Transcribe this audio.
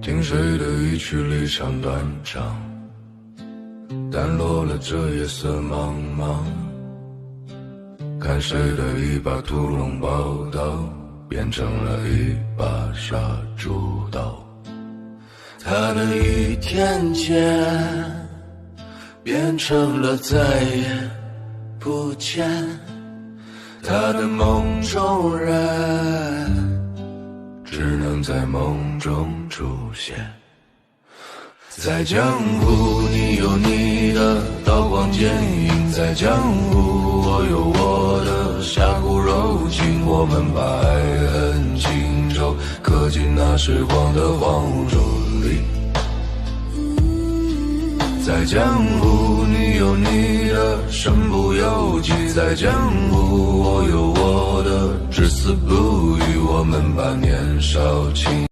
听谁的一曲离场断肠，淡落了这夜色茫茫，看谁的一把屠龙宝刀变成了一把杀猪刀。他的一天间变成了再也不见，他的梦中人只能在梦中出现。在江湖你有你的刀光剑影，在江湖我有我的侠骨柔情，我们把爱恨情仇刻进那时光的黄土里。在江湖你有你的身不由己，在江湖我有我的至死不渝，我们把年少轻